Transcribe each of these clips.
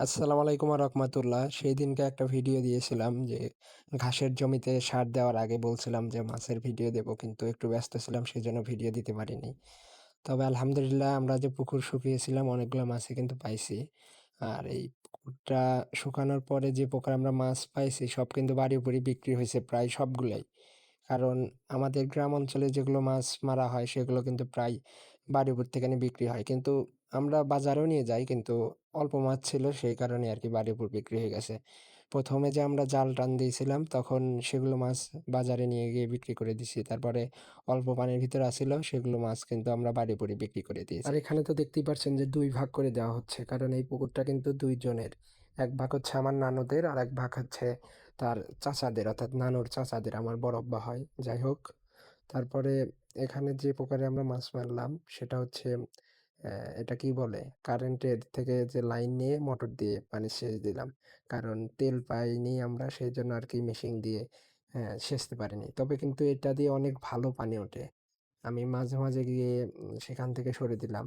আসসালামু আলাইকুম রহমতুল্লাহ। সেই দিনকে একটা ভিডিও দিয়েছিলাম যে ঘাসের জমিতে সার দেওয়ার আগে বলছিলাম যে মাছের ভিডিও দেব, কিন্তু একটু ব্যস্ত ছিলাম সেজন্য ভিডিও দিতে পারিনি। তবে আলহামদুলিল্লাহ আমরা যে পুকুর শুকিয়েছিলাম অনেকগুলো মাছই কিন্তু পাইছি। আর এই পুকুরটা শুকানোর পরে যে প্রকার আমরা মাছ পাইছি সব কিন্তু বাড়ি উপরই বিক্রি হয়েছে, প্রায় সবগুলাই। কারণ আমাদের গ্রাম অঞ্চলে যেগুলো মাছ মারা হয় সেগুলো কিন্তু প্রায় বাড়ির উপর থেকে বিক্রি হয়। কিন্তু আমরা বাজারেও নিয়ে যাই, কিন্তু অল্প মাছ ছিল সেই কারণে আরকি বাড়ির উপর বিক্রি হয়ে গেছে। ১ম এ যে আমরা জাল টান দিয়েছিলাম তখন সেগুলো মাছ বাজারে নিয়ে গিয়ে বিক্রি করে দিছি। তারপরে অল্প পানির ভিতরে আছিল সেগুলো মাছ কিন্তু আমরা বাড়ি উপরে বিক্রি করে দিয়েছি। আর এখানে তো দেখতেই পারছেন যে ২ ভাগ করে দেওয়া হচ্ছে। কারণ এই পুকুরটা কিন্তু ২ জনের। এক ভাগ হচ্ছে আমার নানুদের, আরেক ভাগ হচ্ছে তার চাচাদের, অর্থাৎ নানুর চাচাদের, আমার বড় আব্বা হয়। যাই হোক, তারপরে এখানে যে প্রকারে আমরা মাছ মারলাম সেটা হচ্ছে এটা কি বলে? কারেন্টের থেকে যে লাইন নিয়ে মোটর দিয়ে পানি সেচ দিলাম। কারণ তেল পাইনি আমরা, সেইজন্য আরকি মেশিন দিয়ে সেচতে পারিনি। তবে কিন্তু এটা দিয়ে অনেক ভালো পানি ওঠে। আমি মাঝে, মাঝে গিয়ে সেখান থেকে সরে দিলাম।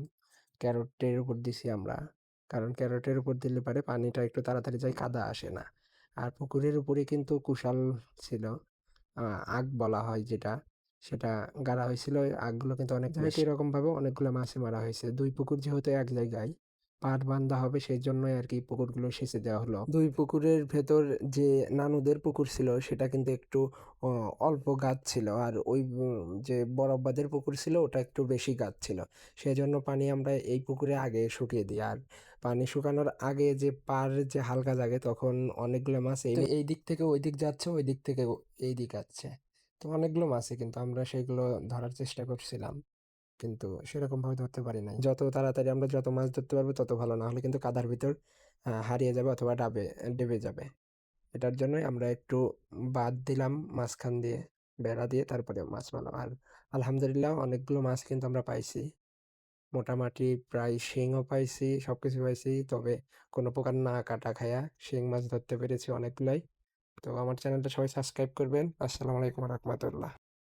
ক্যারটের উপর দিছি আমরা। কারণ ক্যারটের উপর দিলে পারে পানিটা একটু তাড়াতাড়ি যায়, কাদা আসে না। আর পুকুরের উপরে কিন্তু কুশাল ছিল। আ আগ বলা হয় যেটা, সেটা গাড়া হইছিল। ওই আগগুলো কিন্তু অনেক বেশি। এরকমভাবে অনেকগুলো মাছই মারা হইছে। ২ পুকুর যেহেতু এক জায়গায়, পাড় বান্ধা হবে সেইজন্যই আরকি পুকুরগুলো সেচে দেওয়া হলো। ২ পুকুরের ভেতর যে নানুদের পুকুর ছিল সেটা কিন্তু একটু অ অল্প গাদ ছিল। আর ওই যে বড় আব্বাদের পুকুর ছিল ওটা একটু বেশি গাদ ছিল। সেজন্য পানি আমরা এই পুকুরে আগে শুকিয়ে দিই। আর পানি শুকানোর আগে যে পাড় যে হালকা জাগে তখন অনেকগুলো মাছ এই দিক থেকে ওই দিক যাচ্ছে, ওই দিক থেকে এই দিক আসছে। তো অনেকগুলো মাছই কিন্তু আমরা সেগুলো ধরার চেষ্টা করছিলাম। কিন্তু সেরকমভাবে ধরতে পারি নাই। যত তাড়াতাড়ি আমরা যত মাছ ধরতে পারবো তত ভালো। না হলে কিন্তু কাদার ভিতর হারিয়ে যাবে অথবা ডেবে যাবে। এটার জন্যই আমরা একটু বাদ দিলাম মাঝখান দিয়ে, বেড়া দিয়ে তারপরে মাছ মারলাম। আর আলহামদুলিল্লাহ অনেকগুলো মাছ কিন্তু আমরা পাইছি। মোটামুটি প্রায় শিংও পাইছি, সবকিছু পাইছি। তবে কোনো প্রকার না কাটা খায়া শিং মাছ ধরতে পেরেছি অনেকগুলাই। তো আমার চ্যানেলটা সবাই সাবস্ক্রাইব করবেন। আসসালামু আলাইকুম ওয়া রাহমাতুল্লাহ।